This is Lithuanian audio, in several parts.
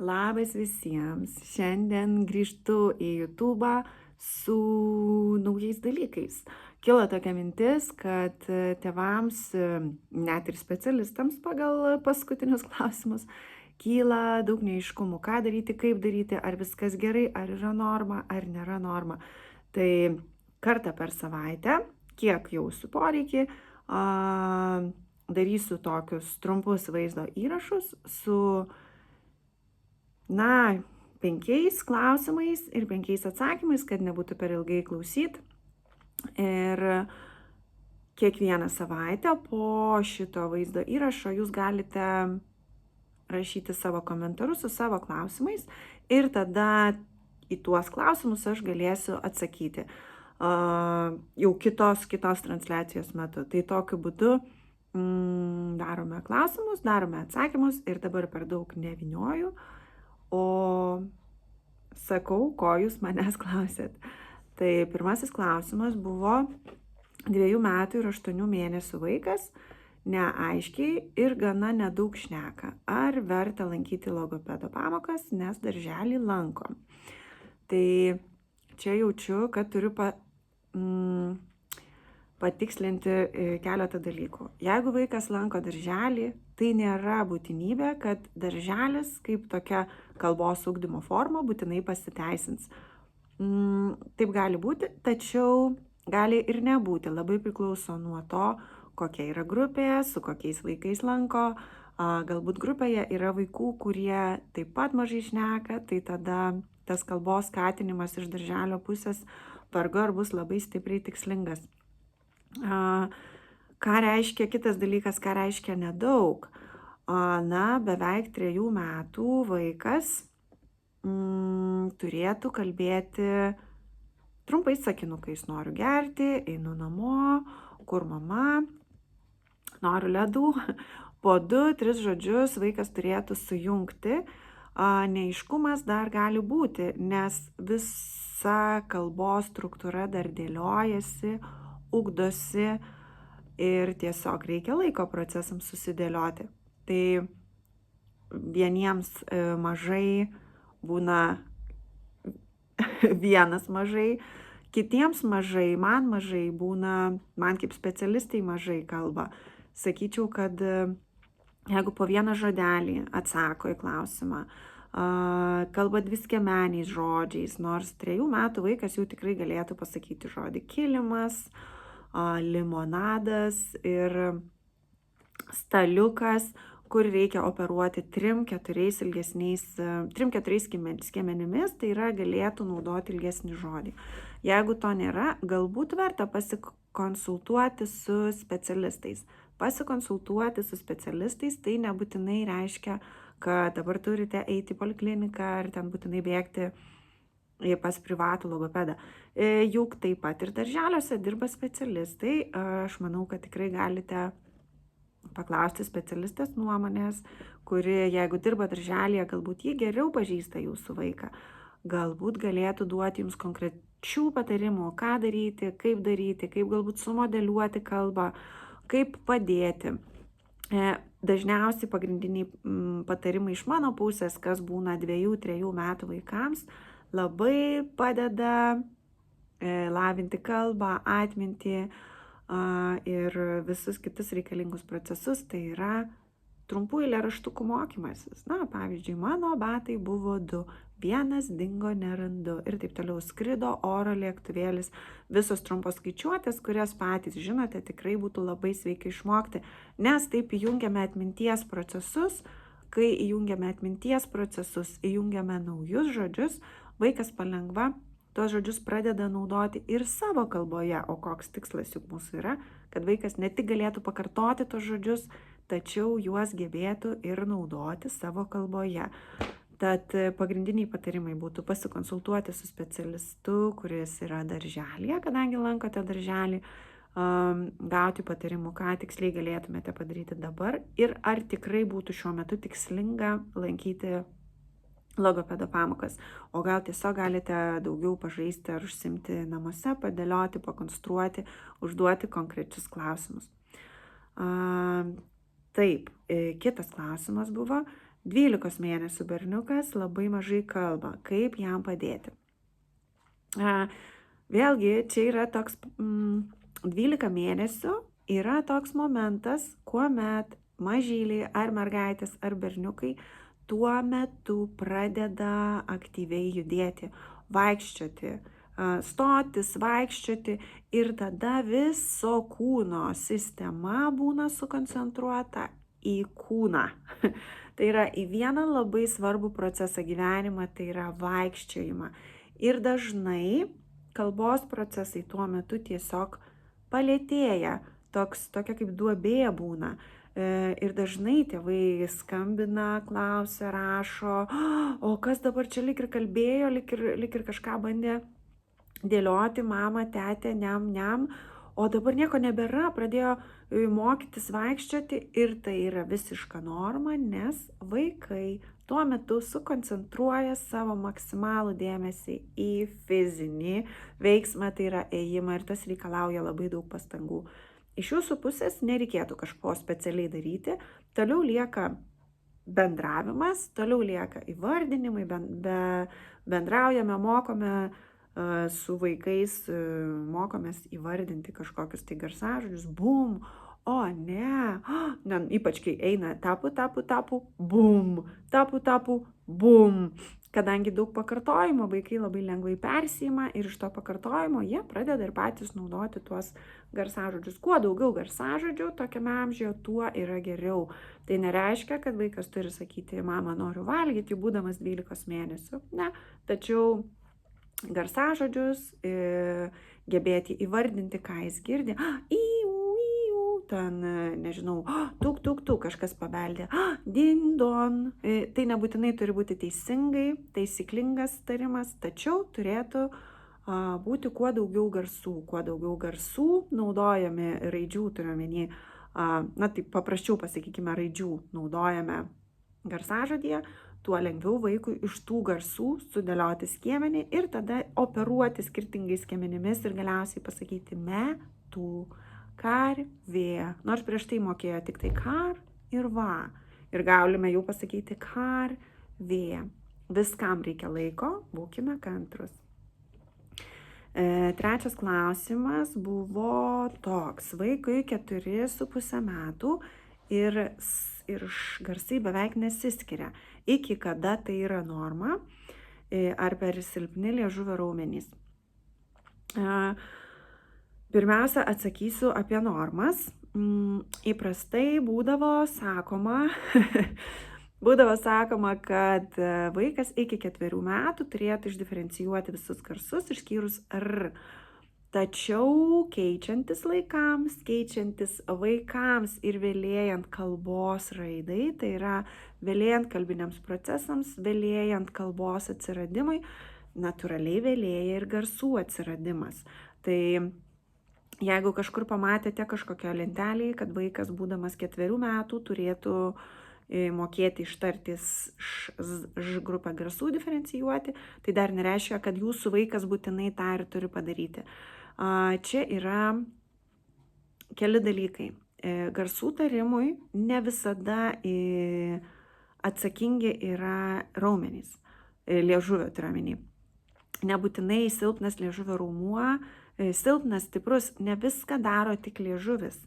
Labas visiems. Šiandien grįžtu į YouTube su naujais dalykais. Kilo tokia mintis, kad tėvams, net ir specialistams pagal paskutinius klausimus, kyla daug neaiškumų, ką daryti, kaip daryti, ar viskas gerai, ar yra norma, ar nėra norma. Tai kartą per savaitę, kiek jausiu poreikį, darysiu tokius trumpus vaizdo įrašus su 5 klausimais ir 5 atsakymais, kad nebūtų per ilgai klausyt. Ir kiekvieną savaitę po šito vaizdo įrašo jūs galite rašyti savo komentarus su savo klausimais ir tada į tuos klausimus aš galėsiu atsakyti jau kitos transliacijos metu. Tai tokiu būdu darome klausimus, darome atsakymus ir dabar per daug nevinioju. O sakau, ko jūs manęs klausėt. Tai pirmasis klausimas buvo 2 metų ir 8 mėnesių vaikas, neaiškiai ir gana nedaug šneka. Ar verta lankyti logopedo pamokas, nes darželį lanko. Tai čia jaučiu, kad turiu patikslinti keletą dalykų. Jeigu vaikas lanko darželį, tai nėra būtinybė, kad darželis kaip tokia kalbos ugdymo forma būtinai pasiteisins. Taip gali būti, tačiau gali ir nebūti. Labai priklauso nuo to, kokia yra grupė, su kokiais vaikais lanko. Galbūt grupėje yra vaikų, kurie taip pat mažai šneka, tai tada tas kalbos skatinimas iš darželio pusės vargu ar bus labai stipriai tikslingas. Ką reiškia kitas dalykas, ką reiškia nedaug? Beveik 3 metų vaikas turėtų kalbėti trumpais sakinukais. Noriu gerti, einu namo, kur mama, noriu ledų. Po 2-3 žodžius vaikas turėtų sujungti. Neaiškumas dar gali būti, nes visa kalbos struktūra dar dėliojasi, ugdosi ir tiesiog reikia laiko procesams susidėlioti. Tai vieniems mažai būna vienas mažai, kitiems mažai, man mažai būna, man kaip specialistai mažai kalba. Sakyčiau, kad jeigu po vieną žodelį atsako į klausimą, kalba dviskemeniais žodžiais, nors 3 metų vaikas jau tikrai galėtų pasakyti žodį kilimas, limonadas ir staliukas, kur reikia operuoti 3-4 skiemenimis, tai yra galėtų naudoti ilgesnį žodį. Jeigu to nėra, galbūt verta pasikonsultuoti su specialistais. Pasikonsultuoti su specialistais tai nebūtinai reiškia, kad dabar turite eiti į polikliniką ar ten būtinai bėgti pas privatų logopedą. Juk taip pat ir darželiuose dirba specialistai. Aš manau, kad tikrai galite paklausti specialistės nuomonės, kuri, jeigu dirba darželėje, galbūt jį geriau pažįsta jūsų vaiką. Galbūt galėtų duoti jums konkrečių patarimų, ką daryti, kaip galbūt sumodeliuoti kalbą, kaip padėti. Dažniausiai pagrindiniai patarimai iš mano pusės, kas būna 2-3 metų vaikams, labai padeda lavinti kalbą, atmintį ir visus kitus reikalingus procesus, tai yra trumpų eilėraštukų mokymasis. Pavyzdžiui, mano batai buvo 2, vienas dingo nerandu ir taip toliau. Skrido oro lėktuvėlis, visos trumpos skaičiuotės, kurias patys žinote, tikrai būtų labai sveika išmokti, nes taip įjungiame atminties procesus. Kai įjungiame atminties procesus, įjungiame naujus žodžius, vaikas palengva tuos žodžius pradeda naudoti ir savo kalboje, o koks tikslas juk mūsų yra, kad vaikas ne tik galėtų pakartoti tos žodžius, tačiau juos gebėtų ir naudoti savo kalboje. Tad pagrindiniai patarimai būtų pasikonsultuoti su specialistu, kuris yra darželėje, kadangi lankote darželį, gauti patarimų, ką tiksliai galėtumėte padaryti dabar ir ar tikrai būtų šiuo metu tikslinga lankyti logopedo pamokas, o gal tiesiog galite daugiau pažaisti ar užsimti namuose, padėlioti, pakonstruoti, užduoti konkrečius klausimus. Taip, kitas klausimas buvo, 12 mėnesių berniukas labai mažai kalba. Kaip jam padėti? Vėlgi, čia yra toks 12 mėnesių yra toks momentas, kuomet mažyliai ar mergaitės ar berniukai tuo metu pradeda aktyviai judėti, vaikščioti, stotis, vaikščioti ir tada viso kūno sistema būna sukoncentruota į kūną. Tai yra į vieną labai svarbų procesą gyvenimą, tai yra vaikščiojimą. Ir dažnai kalbos procesai tuo metu tiesiog palėtėja, tokia kaip duobė būna. Ir dažnai tėvai skambina, klausia, rašo, o kas dabar čia lyg ir kalbėjo, lyg ir kažką bandė dėlioti, mama, tetė, niam, o dabar nieko nebėra, pradėjo mokytis vaikščioti ir tai yra visiška norma, nes vaikai tuo metu sukoncentruoja savo maksimalų dėmesį į fizinį veiksmą, tai yra ėjimą ir tas reikalauja labai daug pastangų. Iš jūsų pusės nereikėtų kažko specialiai daryti, toliau lieka bendravimas, toliau lieka įvardinimai, bendraujame, mokome su vaikais, mokomės įvardinti kažkokius tai garsažodžius, bum, o ne, ypač kai eina tapu, bum, tapu, bum. Kadangi daug pakartojimo, vaikai labai lengvai persijima ir iš to pakartojimo jie pradeda ir patys naudoti tuos garsažodžius. Kuo daugiau garsažodžių tokiame amžiuje, tuo yra geriau. Tai nereiškia, kad vaikas turi sakyti, mama, noriu valgyti, būdamas 12 mėnesių. Ne, tačiau garsažodžius, gebėti įvardinti, ką jis girdi, ten, nežinau, tuk, kažkas pabeldė, din, don. Tai nebūtinai turi būti teisingai, taisyklingas tarimas, tačiau turėtų būti kuo daugiau garsų naudojami raidžių, turiuomenį, taip paprasčiau pasakykime, raidžių naudojame garsažodyje, tuo lengviau vaikui iš tų garsų sudėlioti skiemenį ir tada operuoti skirtingais skiemenimis ir galiausiai pasakyti metų. Karvė, nors prieš tai mokėjo tik tai kar ir va. Ir galime jau pasakyti karvė. Viskam reikia laiko, būkime kantrus. Trečias klausimas buvo toks. Vaikui 4,5 metų ir garsai beveik nesiskiria. Iki kada tai yra norma? Ar per silpni liežuvio raumenys? Pirmiausia, atsakysiu apie normas. Įprastai būdavo sakoma, kad vaikas iki 4 metų turėtų išdiferencijuoti visus garsus išskyrus R. Tačiau keičiantis vaikams ir vėlėjant kalbos raidai, tai yra vėlėjant kalbiniams procesams, vėlėjant kalbos atsiradimui, natūraliai vėlėja ir garsų atsiradimas. Tai jeigu kažkur pamatėte kažkokio lentelėje, kad vaikas būdamas 4 metų turėtų mokėti ištarti ž grupę garsų diferencijuoti, tai dar nereiškia, kad jūsų vaikas būtinai tą ir turi padaryti. Čia yra keli dalykai. Garsų tarimui ne visada atsakingi yra raumenys, liežuvio turiuomenį. Nebūtinai silpnas liežuvio raumuo, silpnas, stiprus, ne viską daro tik liežuvis.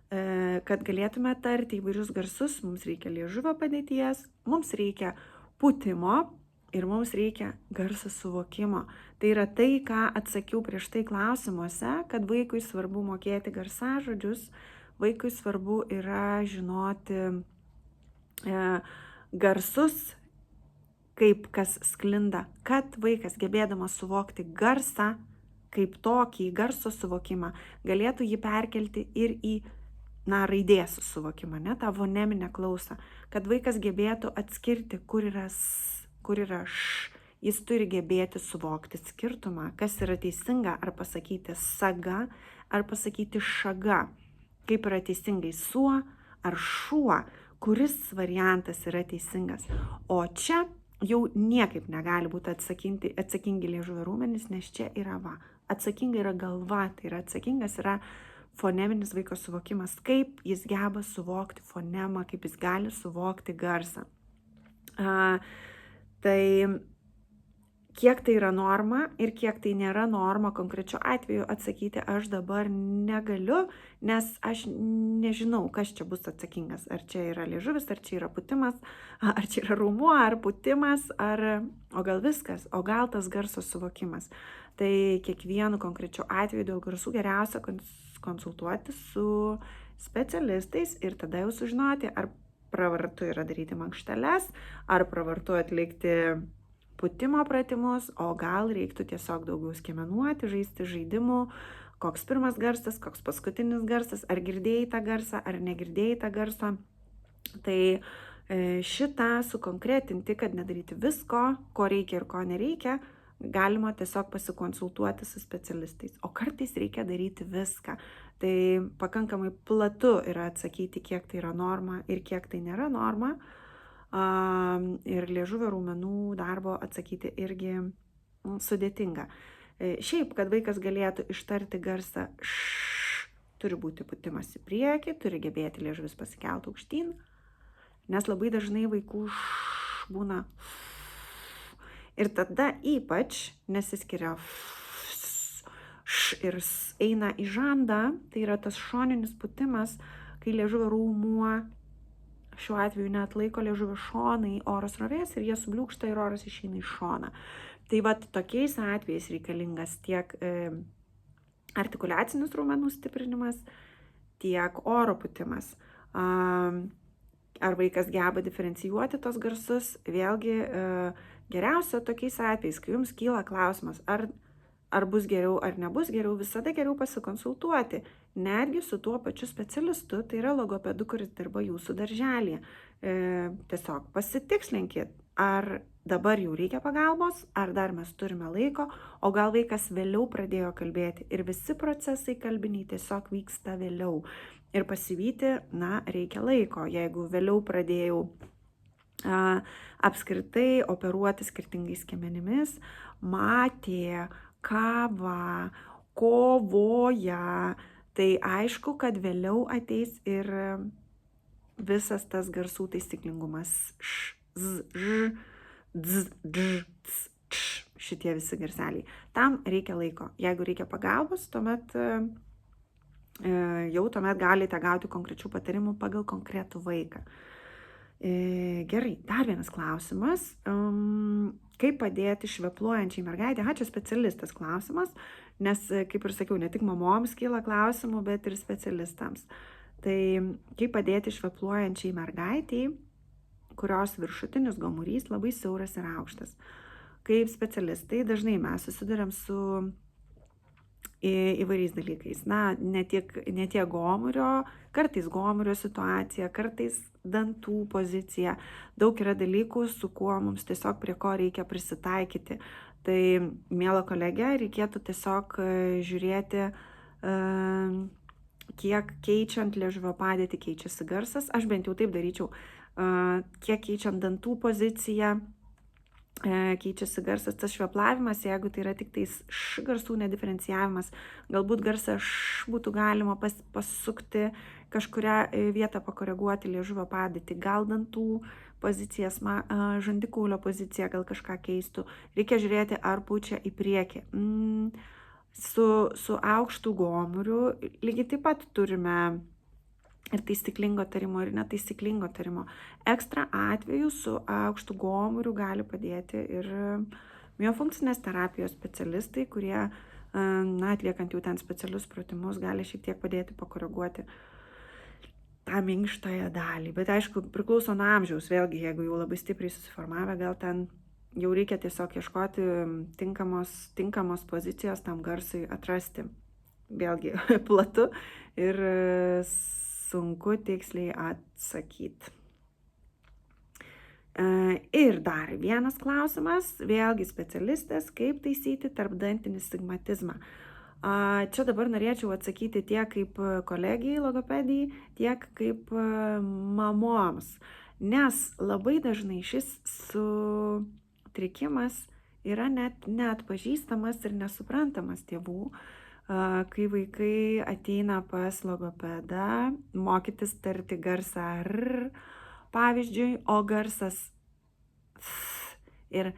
Kad galėtume tarti įvairius garsus, mums reikia liežuvio padėties, mums reikia pūtimo ir mums reikia garso suvokimo. Tai yra tai, ką atsakiau prieš tai klausimuose, kad vaikui svarbu mokėti garsažodžius, vaikui svarbu yra žinoti garsus, kaip kas sklinda, kad vaikas gebėdamas suvokti garsą, kaip tokį garso suvokimą, galėtų jį perkelti ir į raidės suvokimą, tą foneminę klausą, kad vaikas gebėtų atskirti, kur yra š, jis turi gebėti suvokti skirtumą, kas yra teisinga, ar pasakyti saga, ar pasakyti šaga, kaip yra teisingai suo ar šuo, kuris variantas yra teisingas. O čia jau niekaip negali būti atsakingi liežuvio raumenys, nes čia yra atsakinga yra galva, tai yra atsakingas yra foneminis vaiko suvokimas, kaip jis geba suvokti fonemą, kaip jis gali suvokti garsą. Tai kiek tai yra norma ir kiek tai nėra norma konkrečiu atveju atsakyti aš dabar negaliu, nes aš nežinau, kas čia bus atsakingas. Ar čia yra liežuvis, ar čia yra pūtimas, ar čia yra raumuo, ar pūtimas, o gal viskas, o gal tas garso suvokimas. Tai kiekvienu konkrečiu atveju dėl garsų geriausia konsultuoti su specialistais ir tada jau sužinoti, ar pravartu yra daryti mankšteles, ar pravartu atlikti pūtimo pratimus, o gal reiktų tiesiog daugiau skiemenuoti, žaisti žaidimų, koks pirmas garsas, koks paskutinis garsas, ar girdėjai tą garsą, ar negirdėjai tą garsą. Tai šitą sukonkretinti, kad nedaryti visko, ko reikia ir ko nereikia, galima tiesiog pasikonsultuoti su specialistais. O kartais reikia daryti viską. Tai pakankamai platu yra atsakyti, kiek tai yra norma ir kiek tai nėra norma. Ir liežuvio raumenų darbo atsakyti irgi sudėtinga. Šiaip, kad vaikas galėtų ištarti garsą š, turi būti pūtimas į priekį, turi gebėti liežuvis pasikelti aukštyn, nes labai dažnai vaikų š būna ir tada ypač nesiskiria š ir eina į žandą, tai yra tas šoninis pūtimas, kai liežuvio raumuo šiuo atveju neatlaiko liežuvio šonai oro srovės ir jie subliūkšta ir oras išeina į šoną. Tai vat tokiais atvejais reikalingas tiek artikuliacinis raumenų stiprinimas, tiek oro pūtimas. Ar vaikas geba diferencijuoti tos garsus, vėlgi geriausia tokiais atvejais, kai jums kyla klausimas, ar bus geriau ar nebus geriau, visada geriau pasikonsultuoti, netgi su tuo pačiu specialistu, tai yra logopedu, kuris dirba jūsų darželyje. Tiesiog pasitikslinkit, ar dabar jau reikia pagalbos, ar dar mes turime laiko, o gal vaikas vėliau pradėjo kalbėti ir visi procesai kalbiniai tiesiog vyksta vėliau. Ir pasivyti, reikia laiko. Jeigu vėliau pradėjau apskritai operuoti skirtingais skiemenimis, matė, kava, kovoja, tai aišku, kad vėliau ateis ir visas tas garsų taisyklingumas. Š, z, ž, dz, dž, ц, č, šitie visi garseliai. Tam reikia laiko. Jeigu reikia pagalbos, tuomet galite gauti konkrečių patarimų pagal konkretų vaiką. Gerai, dar vienas klausimas. Kaip padėti švepluojančiai mergaitė? Čia specialistas klausimas, nes, kaip ir sakiau, ne tik mamoms kyla klausimų, bet ir specialistams. Tai kaip padėti švepluojančiai mergaitei, kurios viršutinis gomurys labai siauras ir aukštas. Kaip specialistai dažnai mes susiduriam su įvairiais dalykais. Ne tiek gomurio, kartais gomurio situacija, kartais dantų pozicija. Daug yra dalykų, su kuo mums tiesiog prie ko reikia prisitaikyti. Tai, miela kolegė, reikėtų tiesiog žiūrėti, kiek keičiant liežuvio padėtį keičiasi garsas. Aš bent jau taip daryčiau, kiek keičiant dantų poziciją, keičiasi garsas, tas šveplavimas, jeigu tai yra tik tais š garsų nediferencijavimas, galbūt garsą š būtų galima pasukti, kažkurią vietą pakoreguoti liežuvio padėtį, gal dantų pozicijas, žandikaulio poziciją gal kažką keistų. Reikia žiūrėti, ar pučia į priekį. Su aukštu gomuriu lygiai taip pat turime ir taisyklingo tarimo, ir netaisyklingo tarimo. Ekstra atveju su aukštu gomuriu gali padėti ir miofunkcinės terapijos specialistai, kurie, atliekant jau ten specialius pratimus, gali šiek tiek padėti pakoreguoti tą minkštąją dalį. Bet aišku, priklauso nuo amžiaus, vėlgi, jeigu jau labai stipriai susiformavę, gal ten jau reikia tiesiog ieškoti tinkamos pozicijos tam garsui atrasti. Vėlgi, platu ir sunku tiksliai atsakyti. Ir dar vienas klausimas, vėlgi specialistės, kaip taisyti tarpdantinį stigmatizmą. Čia dabar norėčiau atsakyti tiek kaip kolegijai logopedijai, tiek kaip mamoms, nes labai dažnai šis sutrikimas yra net neatpažįstamas ir nesuprantamas tėvų, kai vaikai ateina pas logopedą mokytis tarti garsą R, pavyzdžiui, o garsas ir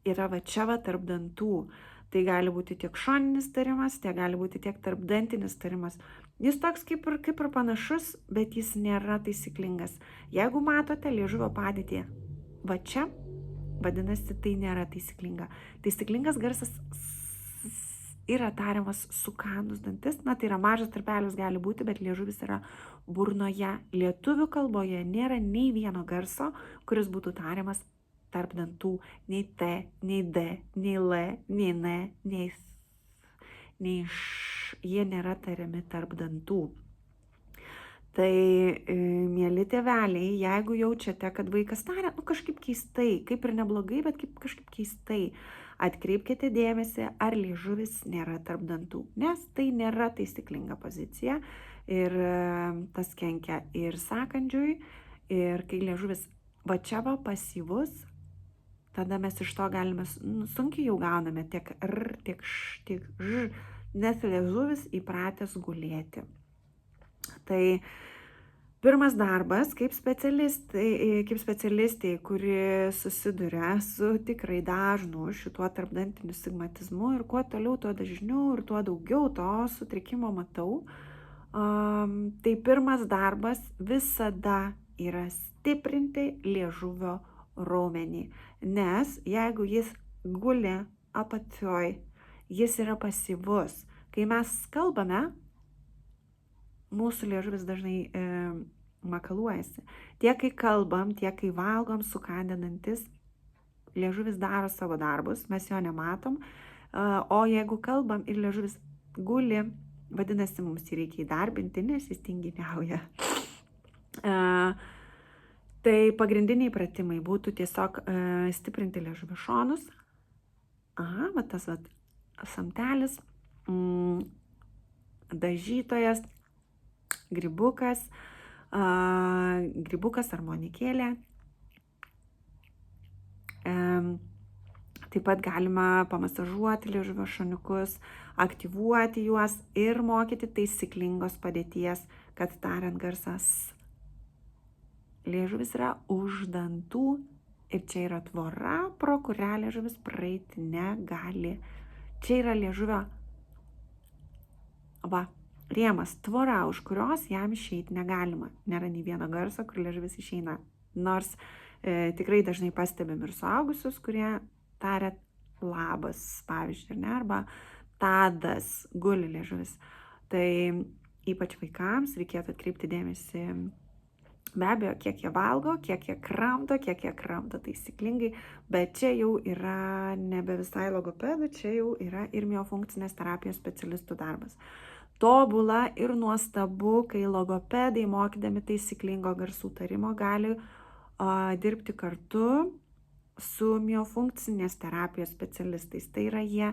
yra va čia va tarp dantų. Tai gali būti tiek šoninis tarimas, tai gali būti tiek tarpdantinis tarimas. Jis toks kaip ir panašus, bet jis nėra taisyklingas. Jeigu matote liežuvio padėtį va čia, vadinasi, tai nėra taisyklinga. Taisyklingas garsas yra tariamas sukandus dantis, na tai yra mažas tarpelis gali būti, bet liežuvis yra burnoje. Lietuvių kalboje nėra nei vieno garso, kuris būtų tariamas tarp dantų, nei T, nei D, nei L, nei N, nei S, nei Š, jie nėra tariami tarp dantų. Tai, mieli tėveliai, jeigu jaučiate, kad vaikas taria, kažkaip keistai, kaip ir neblogai, bet kažkaip keistai, atkreipkite dėmesį, ar liežuvis nėra tarp dantų, nes tai nėra taisyklinga pozicija ir tas kenkia ir sąkandžiui, ir kai liežuvis va čia va pasyvus, tada mes iš to galime, sunkiai jau gauname tiek R, tiek Š, tiek Ž, nes liežuvis įpratęs gulėti. Tai pirmas darbas kaip specialistė, kuri susiduria su tikrai dažnu šituo tarpdantiniu stigmatizmu ir kuo toliau, tuo dažniau ir tuo daugiau to sutrikimo matau, tai pirmas darbas visada yra stiprinti liežuvio raumenį, nes jeigu jis guli apatioj, jis yra pasyvus. Kai mes kalbame, mūsų liežuvis dažnai makaluojasi. Tiek kai kalbam, tiek kai valgom, sukandę dantis, liežuvis daro savo darbus, mes jo nematom, o jeigu kalbam ir liežuvis guli, vadinasi, mums jį reikia įdarbinti, nes jis tinginiauja. Tai pagrindiniai pratimai būtų tiesiog stiprinti liežuvio šonus. Va tas samtelis, dažytojas, grybukas armonikėlė. Taip pat galima pamasažuoti liežuvio šoniukus, aktyvuoti juos ir mokyti taisyklingos padėties, kad tariant garsas liežuvis yra už dantų ir čia yra tvora, pro kurią liežuvis praeiti negali. Čia yra liežuvio rėmas, tvora, už kurios jam išeiti negalima. Nėra nei vieno garso, kur liežuvis išeina. Nors tikrai dažnai pastebim ir suaugusius, kurie taria labas, pavyzdžiui, arba tadas, guli liežuvis. Tai ypač vaikams reikėtų atkreipti dėmesį, be abejo, kiek jie valgo, kiek jie kramto taisyklingai, bet čia jau yra nebe visai logopedų, čia jau yra ir miofunkcinės terapijos specialistų darbas. Tobula ir nuostabu, kai logopedai, mokydami taisyklingo garsų tarimo, gali dirbti kartu su miofunkcinės terapijos specialistais. Tai yra, jie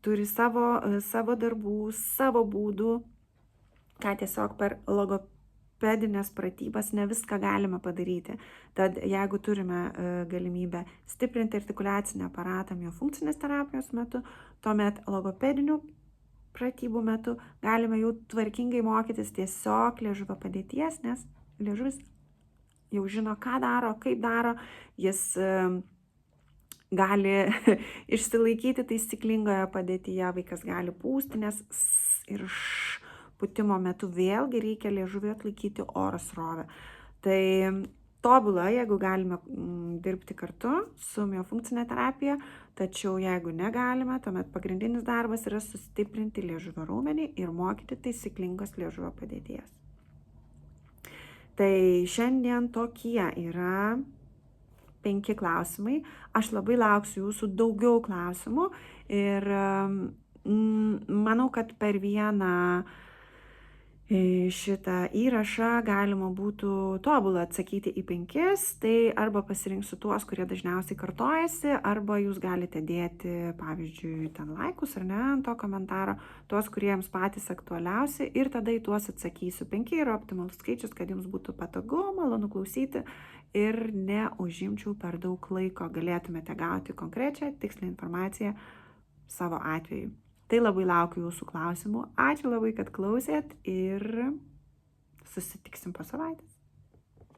turi savo darbų, savo būdų, ką tiesiog per logopedinės pratybas ne viską galime padaryti. Tad jeigu turime galimybę stiprinti artikuliacinį aparatą miofunkcinės terapijos metu, tuomet logopedinių pratybų metu galime jau tvarkingai mokytis tiesiog liežuvio padėties, nes liežuvis jau žino, ką daro, kaip daro, jis gali išsilaikyti taisyklingoje padėtyje, vaikas gali pūsti, nes ir pūtimo metu vėlgi reikia liežuvį atlaikyti oro srovę. Tai tobula, jeigu galime dirbti kartu su miofunkcinė terapija, tačiau jeigu negalime, tuomet pagrindinis darbas yra sustiprinti liežuvio raumenį ir mokyti taisyklingos liežuvio padėties. Tai šiandien tokie yra 5 klausimai. Aš labai lauksiu jūsų daugiau klausimų ir manau, kad per vieną šitą įrašą galima būtų tobulą atsakyti į 5, tai arba pasirinksiu tuos, kurie dažniausiai kartojasi, arba jūs galite dėti, pavyzdžiui, ten laikus ar ne, ant to komentaro, tuos, kurie jums patys aktualiausi, ir tada į tuos atsakysiu. 5 yra optimalus skaičius, kad jums būtų patogu, malonu klausyti ir neužimčiau per daug laiko, galėtumėte gauti konkrečią tikslę informaciją savo atveju. Tai labai laukiu jūsų klausimų. Ačiū labai, kad klausėt ir susitiksim po savaitės.